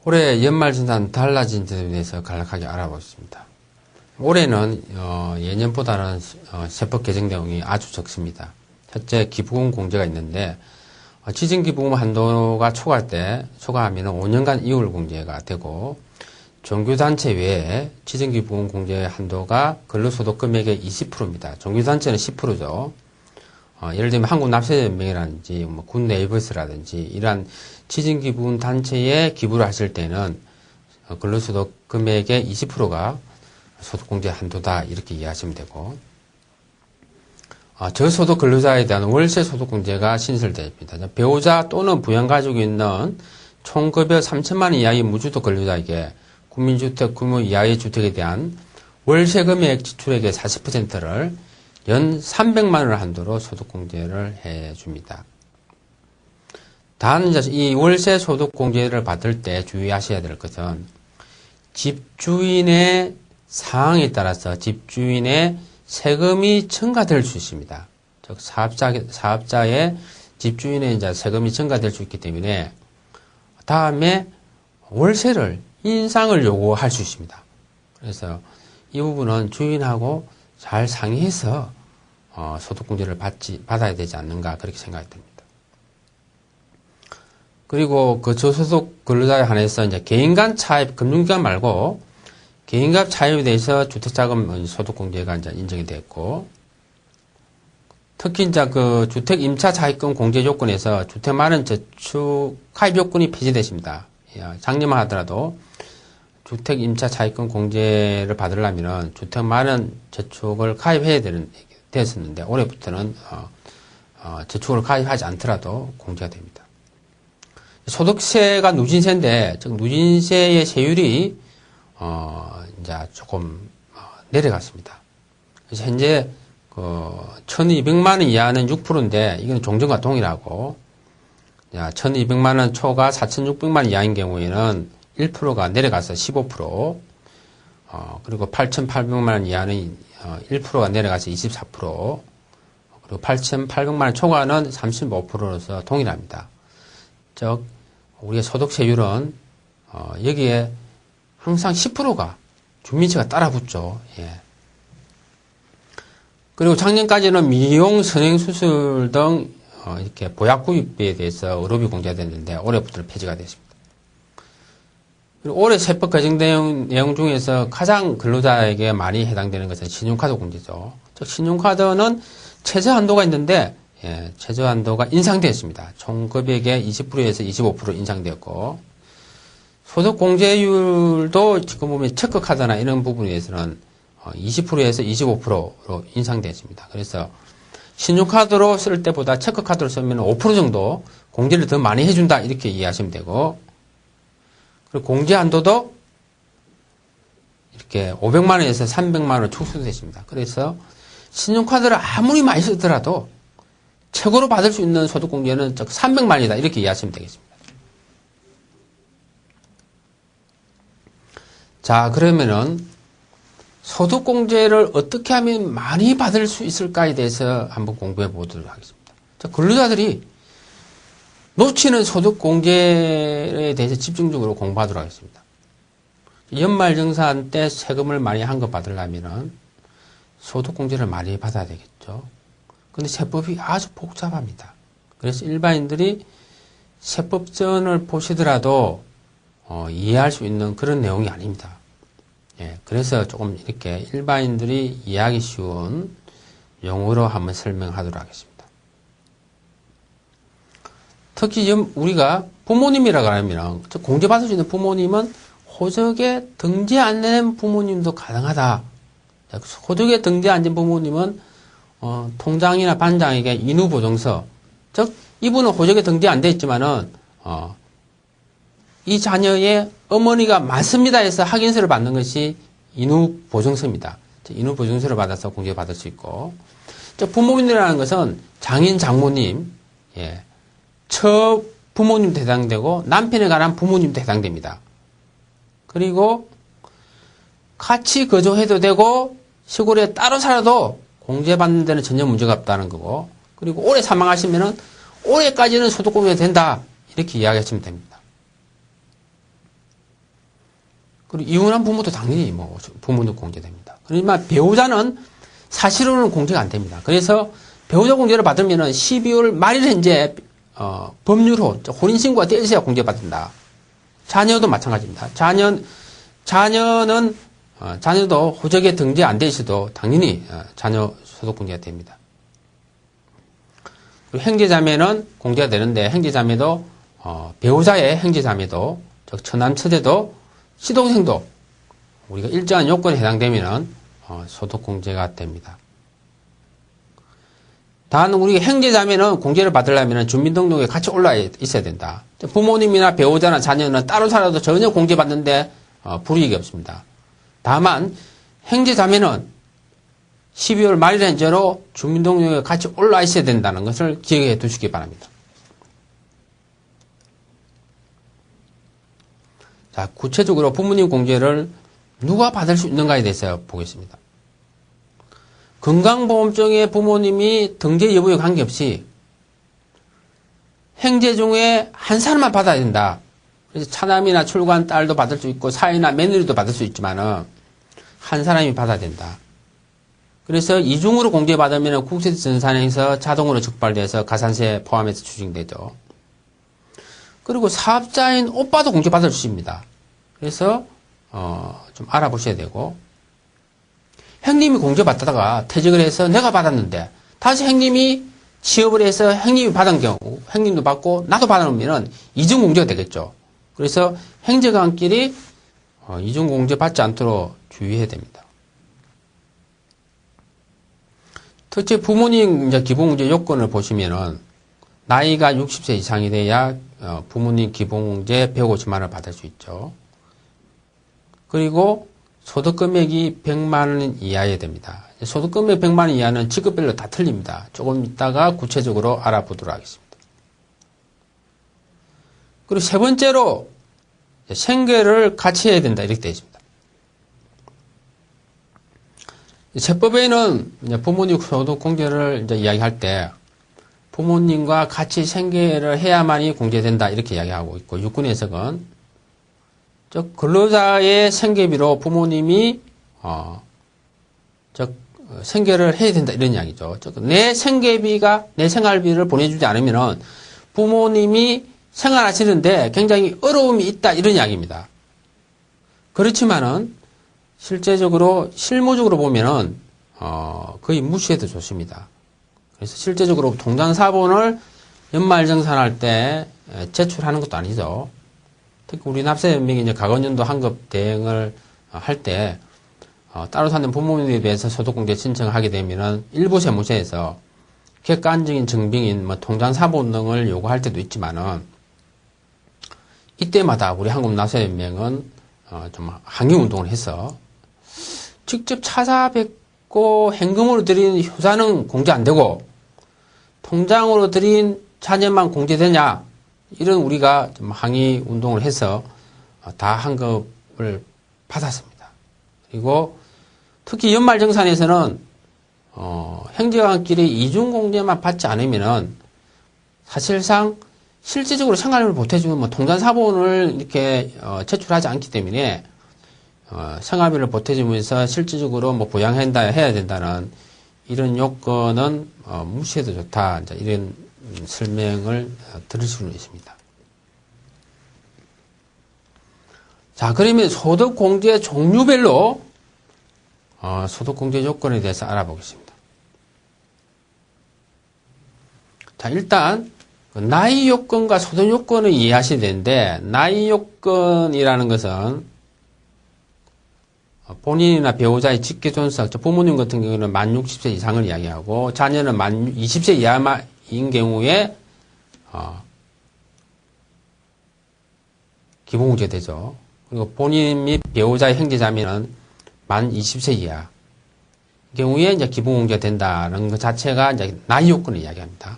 올해 연말정산 달라진 점에 대해서 간략하게 알아보겠습니다. 올해는 예년보다는 세법 개정 내용이 아주 적습니다. 첫째, 기부금 공제가 있는데 지정기부금 한도가 초과하면 5년간 이율 공제가 되고, 종교단체 외에 지정기부금 공제 한도가 근로소득 금액의 20%입니다. 종교단체는 10%죠. 예를 들면 한국납세연맹이라든지 굿네이버스라든지 이러한 지정기부금 단체에 기부를 하실 때는 근로소득 금액의 20%가 소득공제 한도다, 이렇게 이해하시면 되고, 저소득 근로자에 대한 월세 소득공제가 신설됩니다. 배우자 또는 부양가족이 있는 총급여 3천만 원 이하의 무주택 근로자에게 국민주택 규모 이하의 주택에 대한 월세 금액 지출액의 40%를 연 300만 원을 한도로 소득공제를 해줍니다. 단, 이 월세 소득공제를 받을 때 주의하셔야 될 것은 집주인의 상황에 따라서 집주인의 세금이 첨가될 수 있습니다. 즉, 사업자의 집주인의 이제 세금이 첨가될 수 있기 때문에 다음에 월세를 인상을 요구할 수 있습니다. 그래서 이 부분은 주인하고 잘 상의해서 소득공제를 받아야 되지 않는가, 그렇게 생각이 듭니다. 그리고 그 저소득 근로자에 한해서 이제 개인 간 차입, 금융기관 말고 개인 간 차입에 대해서 주택자금 소득공제가 이제 인정이 됐고, 특히 이제 그 주택 임차 차입금 공제 조건에서 주택 만원 저축 가입 요건이 폐지됐습니다. 작년만 하더라도 주택 임차 차입금 공제를 받으려면 주택 만원 저축을 가입해야 됐었는데, 올해부터는 저축을 가입하지 않더라도 공제가 됩니다. 소득세가 누진세인데, 즉 누진세의 세율이 이제 조금 내려갔습니다. 그래서 현재 1,200만 원 이하는 6%인데 이건 종전과 동일하고, 1,200만 원 초과 4,600만 원 이하인 경우에는 1%가 내려가서 15%, 그리고 8,800만 원 이하는 1%가 내려가서 24%, 그리고 8,800만 원 초과는 35%로서 동일합니다. 즉, 우리의 소득세율은 여기에 항상 10%가 주민세가 따라붙죠. 예. 그리고 작년까지는 미용, 선행수술 등 이렇게 보약구입비에 대해서 의료비 공제가 됐는데 올해부터는 폐지가 됐습니다. 그리고 올해 세법 개정 내용 중에서 가장 근로자에게 많이 해당되는 것은 신용카드 공제죠. 즉 신용카드는 최저 한도가 있는데, 최저 한도가 인상되었습니다. 총 금액의 20%에서 25% 인상되었고, 소득 공제율도 지금 보면 체크카드나 이런 부분에서는 20%에서 25%로 인상되었습니다. 그래서 신용카드로 쓸 때보다 체크카드로 쓰면 5% 정도 공제를 더 많이 해준다, 이렇게 이해하시면 되고, 그리고 공제 한도도 이렇게 500만 원에서 300만 원 축소됐습니다. 그래서 신용카드를 아무리 많이 쓰더라도 최고로 받을 수 있는 소득공제는 즉 300만이다, 이렇게 이해하시면 되겠습니다. 자, 그러면은 소득공제를 어떻게 하면 많이 받을 수 있을까에 대해서 한번 공부해 보도록 하겠습니다. 자, 근로자들이 놓치는 소득공제에 대해서 집중적으로 공부하도록 하겠습니다. 연말정산 때 세금을 많이 한거 받으려면 소득공제를 많이 받아야 되겠죠. 근데 세법이 아주 복잡합니다. 그래서 일반인들이 세법전을 보시더라도 이해할 수 있는 그런 내용이 아닙니다. 예, 그래서 조금 이렇게 일반인들이 이해하기 쉬운 용어로 한번 설명하도록 하겠습니다. 특히 우리가 부모님이라고 하면, 공제받을 수 있는 부모님은 호적에 등재 안 된 부모님도 가능하다. 호적에 등재 안 된 부모님은 통장이나 반장에게 인후보증서, 즉 이분은 호적에 등재 안 돼 있지만은 이 자녀의 어머니가 맞습니다 해서 확인서를 받는 것이 인후보증서입니다. 인후보증서를 받아서 공제받을 수 있고, 부모님이라는 것은 장인, 장모님, 처 부모님도 해당되고 남편에 관한 부모님도 해당됩니다. 그리고 같이 거주해도 되고 시골에 따로 살아도 공제받는 데는 전혀 문제가 없다는 거고, 그리고 올해 사망하시면은 올해까지는 소득공제가 된다, 이렇게 이야기하시면 됩니다. 그리고 이혼한 부모도 당연히 뭐 부모님 공제됩니다. 그렇지만 배우자는 사실로는 공제가 안 됩니다. 그래서 배우자 공제를 받으면은 12월 말일에 이제 법률로 혼인신고가 되어 있어야 공제받는다. 자녀도 마찬가지입니다. 자녀도 호적에 등재 안 돼 있어도 당연히 자녀 소득 공제가 됩니다. 그리고 형제자매는 공제가 되는데 형제자매도 배우자의 형제자매도 즉 처남처제도 시동생도 우리가 일정한 요건에 해당되면 소득 공제가 됩니다. 단 우리 형제자매는 공제를 받으려면 주민등록에 같이 올라 있어야 된다. 부모님이나 배우자나 자녀는 따로 살아도 전혀 공제받는데 불이익이 없습니다. 다만 형제자매는 12월 말일 현재로 주민등록에 같이 올라 있어야 된다는 것을 기억해 두시기 바랍니다. 자, 구체적으로 부모님 공제를 누가 받을 수 있는가에 대해서 보겠습니다. 건강보험증에 부모님이 등재 여부에 관계없이 형제 중에 한 사람만 받아야 된다. 그래서 차남이나 출간 딸도 받을 수 있고 사위나 며느리도 받을 수 있지만은 한 사람이 받아야 된다. 그래서 이중으로 공제받으면 국세청산에서 자동으로 적발돼서 가산세 포함해서 추징되죠. 그리고 사업자인 오빠도 공제받을 수 있습니다. 그래서 좀 알아보셔야 되고 형님이 공제받다가 퇴직을 해서 내가 받았는데 다시 형님이 취업을 해서 형님이 받은 경우 형님도 받고 나도 받아놓으면 이중공제가 되겠죠. 그래서 형제간끼리 이중공제 받지 않도록 주의해야 됩니다. 특히 부모님 이제 기본공제 요건을 보시면은 나이가 60세 이상이 돼야 부모님 기본공제 150만 원을 받을 수 있죠. 그리고 소득금액이 100만 원 이하여야 됩니다. 소득금액 100만 원 이하는 직급별로 다 틀립니다. 조금 이따가 구체적으로 알아보도록 하겠습니다. 그리고 세 번째로 생계를 같이 해야 된다 이렇게 되어 있습니다. 세법에는 부모님 소득 공제를 이제 이야기할 때 부모님과 같이 생계를 해야만이 공제된다 이렇게 이야기하고 있고 육군 해석은 즉 근로자의 생계비로 부모님이 생계를 해야 된다 이런 이야기죠. 즉 내 생계비가 내 생활비를 보내주지 않으면 부모님이 생활하시는데 굉장히 어려움이 있다 이런 이야기입니다. 그렇지만은 실제적으로 실무적으로 보면은 거의 무시해도 좋습니다. 그래서 실제적으로 통장사본을 연말정산할 때 제출하는 것도 아니죠. 특히 우리 납세연맹이 이제 가건연도 환급 대행을 할 때 따로 사는 부모님에 대해서 소득공제 신청을 하게 되면은 일부 세무서에서 객관적인 증빙인 뭐 통장사본 등을 요구할 때도 있지만은 이때마다 우리 한국납세연맹은 좀 항의운동을 해서 직접 찾아뵙고 현금으로 드린 효자는 공제 안 되고 통장으로 드린 자녀만 공제되냐 이런 우리가 좀 항의 운동을 해서 다 환급을 받았습니다. 그리고 특히 연말정산에서는 형제간끼리 이중공제만 받지 않으면은 사실상 실질적으로 생활비를 보태주면 뭐 통장사본을 이렇게 제출하지 않기 때문에 생활비를 보태주면서 실질적으로 뭐 해야 된다는 이런 요건은 무시해도 좋다. 이제 이런 설명을 들을 수는 있습니다. 자, 그러면 소득공제 종류별로 소득공제 요건에 대해서 알아보겠습니다. 자, 일단 나이 요건과 소득 요건을 이해하셔야 되는데 나이 요건이라는 것은 본인이나 배우자의 직계존속, 부모님 같은 경우는 만 60세 이상을 이야기하고 자녀는 만 20세 이하인 경우에 기본공제 되죠. 그리고 본인 및 배우자의 형제자매는 만 20세 이하 경우에 이제 기본공제가 된다는 것 자체가 이제 나이 요건을 이야기합니다.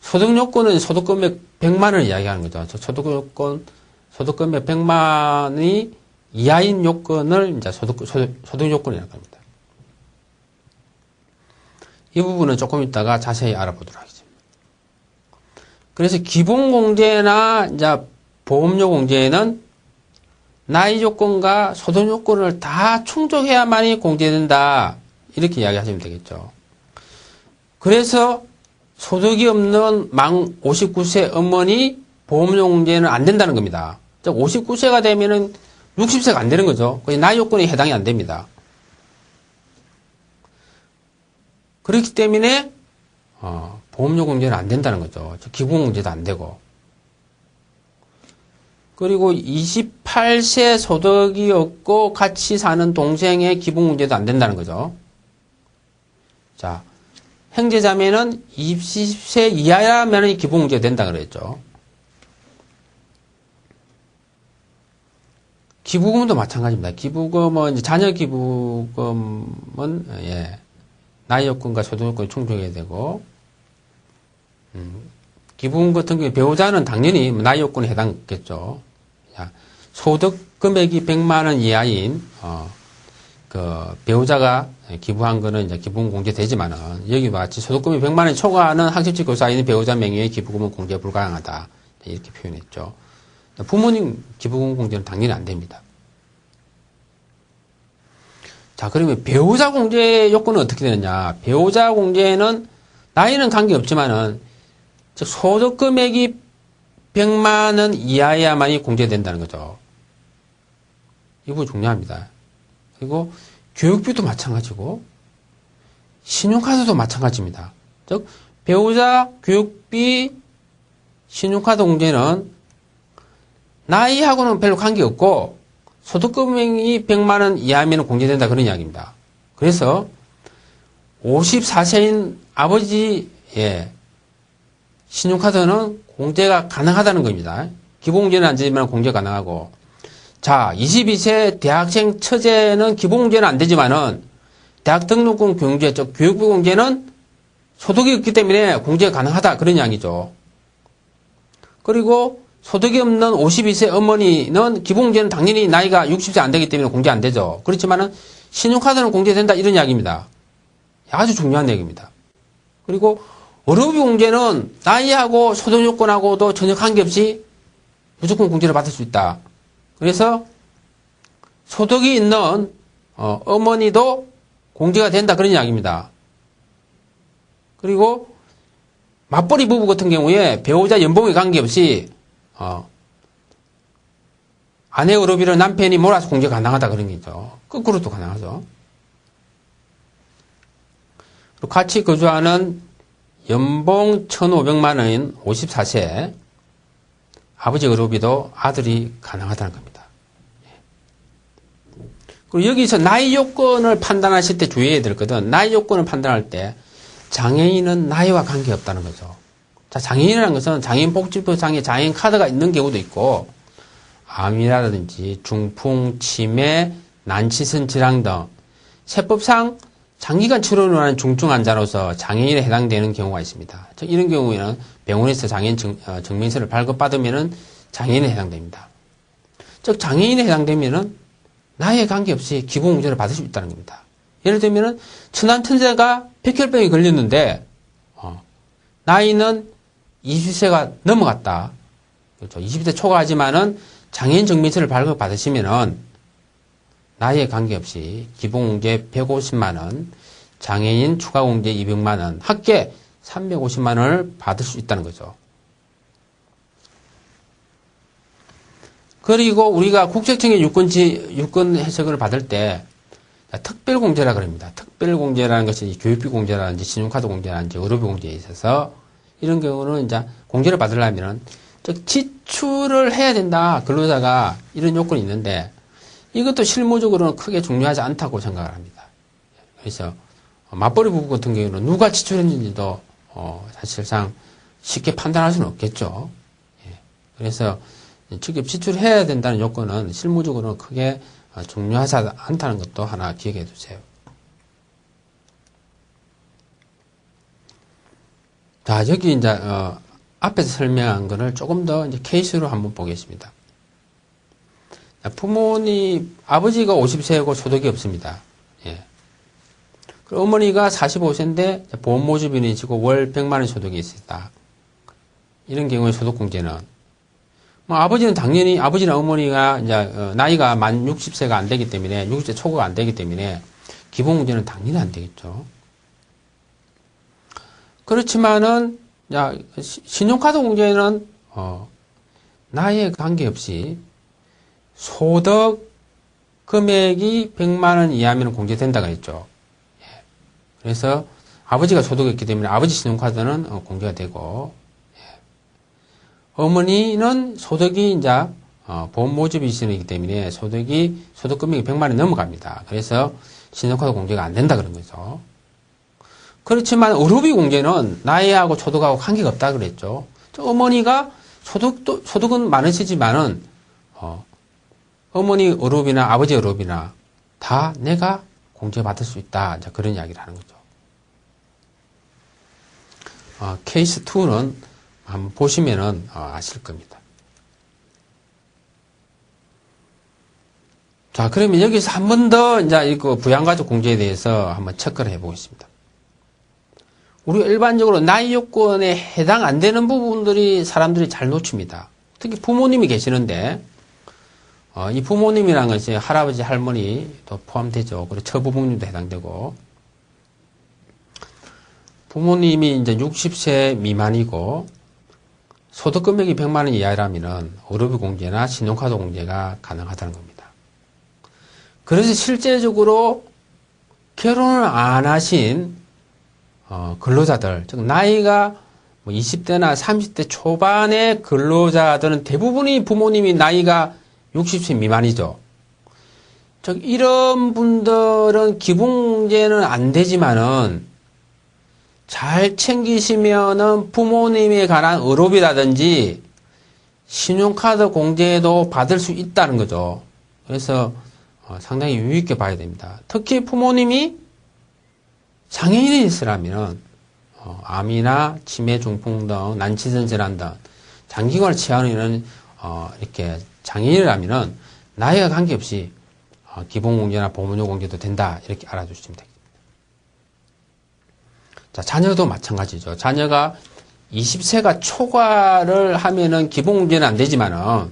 소득 요건은 소득금액 100만 원을 이야기하는 거죠. 소득금액 100만 원이 이하인 요건을 이제 소득 요건이라고 합니다. 이 부분은 조금 이따가 자세히 알아보도록 하겠습니다. 그래서 기본공제나 이제 보험료 공제는 나이 조건과 소득 요건을 다 충족해야만이 공제된다. 이렇게 이야기하시면 되겠죠. 그래서 소득이 없는 만 59세 어머니 보험료 공제는 안 된다는 겁니다. 즉 59세가 되면은 60세가 안 되는 거죠. 나이 요건에 해당이 안 됩니다. 그렇기 때문에 보험료 공제는 안 된다는 거죠. 기본 공제도 안 되고. 그리고 28세 소득이 없고 같이 사는 동생의 기본 공제도 안 된다는 거죠. 자, 형제자매는 20세 이하라면 기본 공제가 된다 그랬죠. 기부금도 마찬가지입니다. 기부금은 이제 자녀 기부금은 나이 요건과 소득 요건이 충족해야 되고 기부금 같은 경우에 배우자는 당연히 나이 요건에 해당겠죠. 소득 금액이 100만 원 이하인 배우자가 기부한 거는 이제 기부금 공제되지만은 여기와 같이 소득 금액이 100만 원이 초과하는 학습지 교사인 배우자 명의의 기부금은 공제 불가능하다. 이렇게 표현했죠. 부모님 기부금 공제는 당연히 안 됩니다. 자, 그러면 배우자 공제 요건은 어떻게 되느냐? 배우자 공제는 나이는 관계없지만은 즉 소득 금액이 100만 원 이하여야만이 공제된다는 거죠. 이 부분 중요합니다. 그리고 교육비도 마찬가지고 신용카드도 마찬가지입니다. 즉 배우자 교육비 신용카드 공제는 나이하고는 별로 관계없고 소득금액이 100만 원 이하면 공제된다 그런 이야기입니다. 그래서 54세인 아버지의 신용카드는 공제가 가능하다는 겁니다. 기본공제는 안 되지만 공제 가능하고 자 22세 대학생 처제는 기본공제는 안 되지만은 대학 등록금 공제, 즉 교육비 공제는 소득이 없기 때문에 공제가 가능하다 그런 이야기죠. 그리고 소득이 없는 52세 어머니는 기본공제는 당연히 나이가 60세 안 되기 때문에 공제 안 되죠. 그렇지만은 신용카드는 공제된다 이런 이야기입니다. 아주 중요한 얘기입니다. 그리고 의료비 공제는 나이하고 소득 요건하고도 전혀 관계없이 무조건 공제를 받을 수 있다. 그래서 소득이 있는 어머니도 공제가 된다 그런 이야기입니다. 그리고 맞벌이 부부 같은 경우에 배우자 연봉에 관계없이 아내 의료비를 남편이 몰아서 공제 가능하다 그런 게죠. 거꾸로도 가능하죠. 그리고 같이 거주하는 연봉 1,500만 원인 54세 아버지 의료비도 아들이 가능하다는 겁니다. 그리고 여기서 나이 요건을 판단하실 때 주의해야 될 것은 나이 요건을 판단할 때 장애인은 나이와 관계없다는 거죠. 자, 장애인이라는 것은 장애인복지법상에 장애인 카드가 있는 경우도 있고 암이라든지 중풍, 치매, 난치성 질환 등 세법상 장기간 치료를 하는 중증 환자로서 장애인에 해당되는 경우가 있습니다. 즉 이런 경우에는 병원에서 장애인 증명서를 발급받으면 장애인에 해당됩니다. 즉 장애인에 해당되면 나이에 관계없이 기본공제를 받을 수 있다는 겁니다. 예를 들면 천안천세가 백혈병이 걸렸는데 나이는 20세가 넘어갔다. 그렇죠. 20대 초과하지만은 장애인 증명서를 발급받으시면은 나이에 관계없이 기본공제 150만 원, 장애인 추가공제 200만 원, 합계 350만 원을 받을 수 있다는 거죠. 그리고 우리가 국세청의 유권 해석을 받을 때 특별공제라 그럽니다. 특별공제라는 것이 교육비 공제라든지 신용카드 공제라든지 의료비 공제에 있어서 이런 경우는 이제 공제를 받으려면 즉 지출을 해야 된다. 근로자가 이런 요건이 있는데 이것도 실무적으로는 크게 중요하지 않다고 생각을 합니다. 그래서 맞벌이 부부 같은 경우는 누가 지출했는지도 사실상 쉽게 판단할 수는 없겠죠. 그래서 직접 지출해야 된다는 요건은 실무적으로는 크게 중요하지 않다는 것도 하나 기억해 두세요. 자, 여기 이제 앞에서 설명한 거를 조금 더 이제 케이스로 한번 보겠습니다. 부모님, 아버지가 50세고 소득이 없습니다. 예. 그리고 어머니가 45세인데 보험 모집인이시고 월 100만 원 소득이 있다. 이런 경우에 소득공제는 뭐 아버지는 당연히 아버지나 어머니가 이제 나이가 만 60세가 안 되기 때문에 60세 초과가 안 되기 때문에 기본공제는 당연히 안 되겠죠. 그렇지만은 신용카드 공제는 나이에 관계없이 소득 금액이 100만 원 이하면 공제된다고 했죠. 그래서 아버지가 소득이 있기 때문에 아버지 신용카드는 공제가 되고, 어머니는 소득이 이제 보험 모집이시기 때문에 소득 금액이 100만 원이 넘어갑니다. 그래서 신용카드 공제가 안 된다 그런 거죠. 그렇지만 의료비 공제는 나이하고 소득하고 관계가 없다 그랬죠. 어머니가 소득은 많으시지만은 어머니 의료비나 아버지 의료비나 다 내가 공제받을 수 있다. 그런 이야기를 하는 거죠. 케이스 2는 한번 보시면은 아실 겁니다. 자, 그러면 여기서 한 번 더 이제 이거 부양가족 공제에 대해서 한번 체크를 해보겠습니다. 우리가 일반적으로 나이 요건에 해당 안 되는 부분들이 사람들이 잘 놓칩니다. 특히 부모님이 계시는데 이 부모님이라는 것이 할아버지, 할머니도 포함되죠. 그리고 처부모님도 해당되고, 부모님이 이제 60세 미만이고 소득 금액이 100만 원 이하라면은 의료비 공제나 신용카드 공제가 가능하다는 겁니다. 그래서 실제적으로 결혼을 안 하신 근로자들, 즉 나이가 20대나 30대 초반의 근로자들은 대부분이 부모님이 나이가 60세 미만이죠. 즉 이런 분들은 기본공제는 안 되지만은 잘 챙기시면은 부모님에 관한 의료비라든지 신용카드 공제도 받을 수 있다는 거죠. 그래서 상당히 유의 있게 봐야 됩니다. 특히 부모님이 장애인이 있으라면 암이나 치매, 중풍 등 난치성 질환 등 장기간을 치료하는 이렇게 장애인이라면은 나이가 관계없이 기본공제나 보험료 공제도 된다, 이렇게 알아주시면 됩니다. 자, 자녀도 마찬가지죠. 자녀가 20세가 초과를 하면은 기본공제는 안 되지만은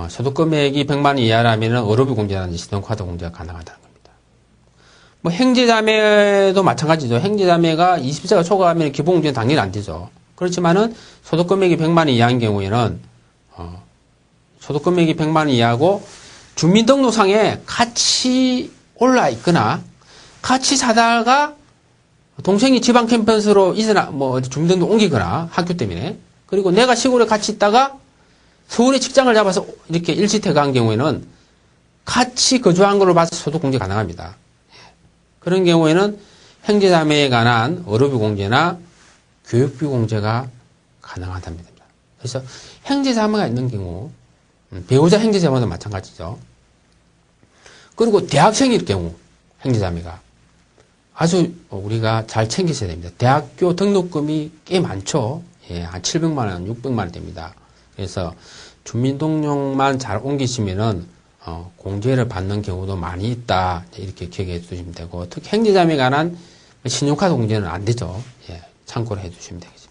소득 금액이 100만 원 이하라면은 의료비 공제라든지 신용카드 공제가 가능하다는 겁니다. 뭐 형제자매도 마찬가지죠. 형제자매가 20세가 초과하면 기본공제는 당연히 안 되죠. 그렇지만은 소득 금액이 100만 원 이하인 경우에는 소득 금액이 100만 원 이하고 주민등록상에 같이 올라 있거나 같이 사다가 동생이 지방 캠퍼스로 이사나 주민등록 옮기거나 학교 때문에, 그리고 내가 시골에 같이 있다가 서울에 직장을 잡아서 이렇게 일시퇴가한 경우에는 같이 거주한 걸로 봐서 소득공제 가능합니다. 그런 경우에는 형제자매에 관한 의료비 공제나 교육비 공제가 가능하답니다. 그래서 형제자매가 있는 경우, 배우자 형제자매도 마찬가지죠. 그리고 대학생일 경우 형제자매가 아주 우리가 잘 챙기셔야 됩니다. 대학교 등록금이 꽤 많죠. 한 700만 원, 600만 원 됩니다. 그래서 주민등록만 잘 옮기시면은 공제를 받는 경우도 많이 있다, 이렇게 기억해 두시면 되고, 특히 형제자매에 관한 신용카드 공제는 안 되죠. 참고를 해 두시면 되겠습니다.